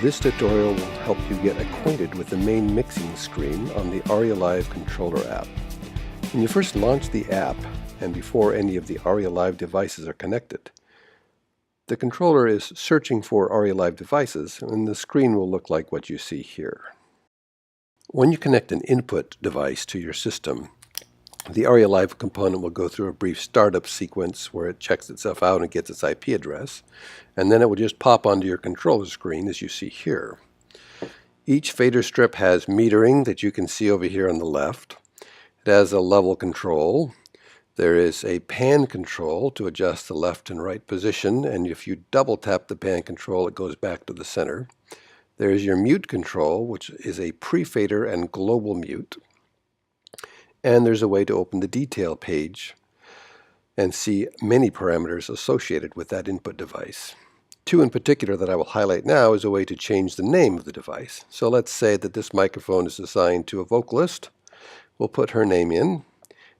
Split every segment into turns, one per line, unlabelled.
This tutorial will help you get acquainted with the main mixing screen on the Arria.Live controller app. When you first launch the app, and before any of the Arria.Live devices are connected, the controller is searching for Arria.Live devices, and the screen will look like what you see here. When you connect an input device to your system, the Arria.Live component will go through a brief startup sequence where it checks itself out and gets its IP address, and then it will just pop onto your controller screen as you see here. Each fader strip has metering that you can see over here on the left. It has a level control. There is a pan control to adjust the left and right position, and if you double tap the pan control, it goes back to the center. There is your mute control, which is a pre-fader and global mute. And there's a way to open the detail page and see many parameters associated with that input device. Two in particular that I will highlight now is a way to change the name of the device. So let's say that this microphone is assigned to a vocalist. We'll put her name in,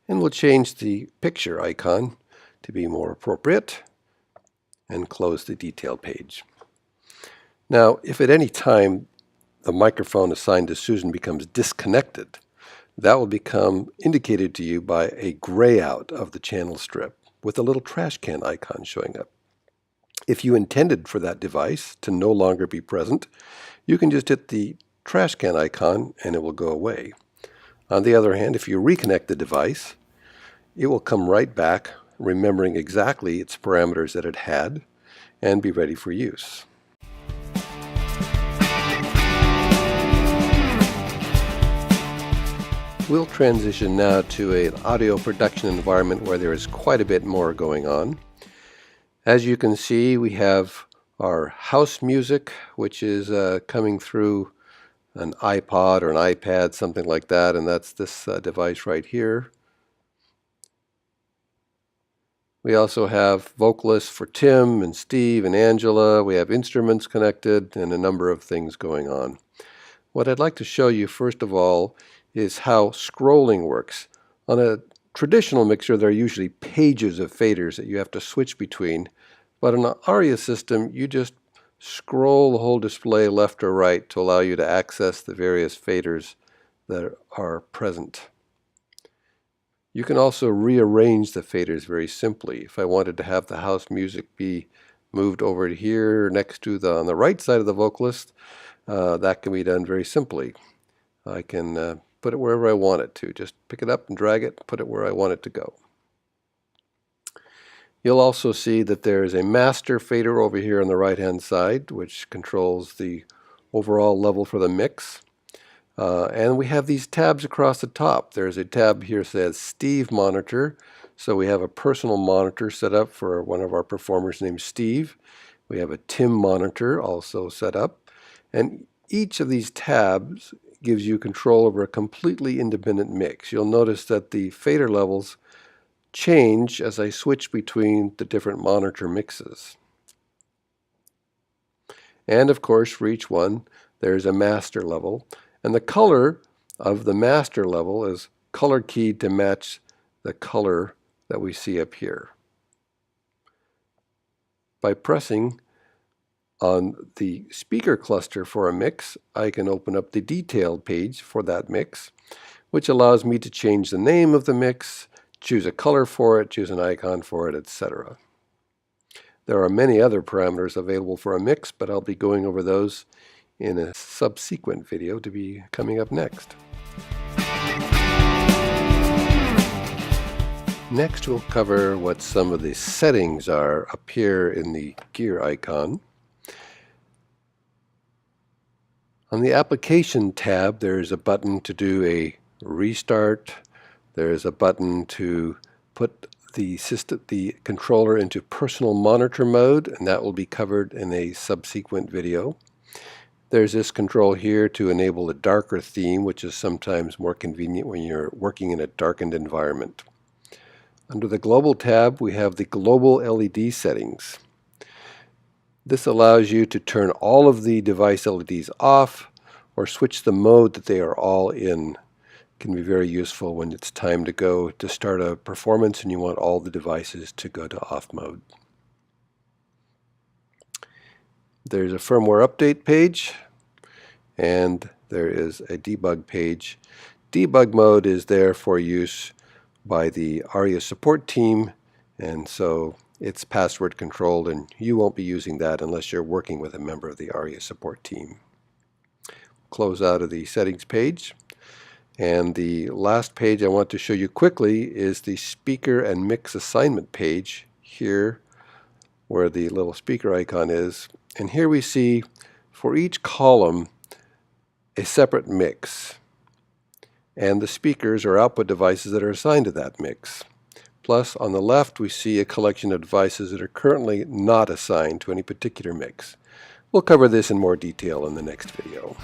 and we'll change the picture icon to be more appropriate and close the detail page. Now, if at any time the microphone assigned to Susan becomes disconnected, that will become indicated to you by a gray out of the channel strip with a little trash can icon showing up. If you intended for that device to no longer be present, you can just hit the trash can icon and it will go away. On the other hand, if you reconnect the device, it will come right back, remembering exactly its parameters that it had, and be ready for use. We'll transition now to an audio production environment where there is quite a bit more going on. As you can see, we have our house music, which is coming through an iPod or an iPad, something like that, and that's this device right here. We also have vocalists for Tim and Steve and Angela. We have instruments connected and a number of things going on. What I'd like to show you first of all is how scrolling works. On a traditional mixer, there are usually pages of faders that you have to switch between, but in an Arria system, you just scroll the whole display left or right to allow you to access the various faders that are present. You can also rearrange the faders very simply. If I wanted to have the house music be moved over to here next to on the right side of the vocalist, that can be done very simply. I can put it wherever I want it to. Just pick it up and drag it, put it where I want it to go. You'll also see that there is a master fader over here on the right-hand side, which controls the overall level for the mix. And we have these tabs across the top. There's a tab here that says Steve Monitor. So we have a personal monitor set up for one of our performers named Steve. We have a Tim monitor also set up. And each of these tabs gives you control over a completely independent mix. You'll notice that the fader levels change as I switch between the different monitor mixes. And of course, for each one, there's a master level. And the color of the master level is color keyed to match the color that we see up here. By pressing on the speaker cluster for a mix, I can open up the detailed page for that mix, which allows me to change the name of the mix, choose a color for it, choose an icon for it, etc. There are many other parameters available for a mix, but I'll be going over those in a subsequent video to be coming up next. Next, we'll cover what some of the settings are up here in the gear icon. On the Application tab, there's a button to do a restart. There's a button to put the controller into personal monitor mode, and that will be covered in a subsequent video. There's this control here to enable a darker theme, which is sometimes more convenient when you're working in a darkened environment. Under the Global tab, we have the Global LED settings. This allows you to turn all of the device LEDs off or switch the mode that they are all in. It can be very useful when it's time to go to start a performance and you want all the devices to go to off mode. There's a firmware update page, and there is a debug page. Debug mode is there for use by the Arria support team, and so it's password controlled, and you won't be using that unless you're working with a member of the Arria support team. Close out of the settings page. And the last page I want to show you quickly is the speaker and mix assignment page here where the little speaker icon is. And here we see for each column a separate mix. And the speakers are output devices that are assigned to that mix. Plus, on the left, we see a collection of devices that are currently not assigned to any particular mix. We'll cover this in more detail in the next video.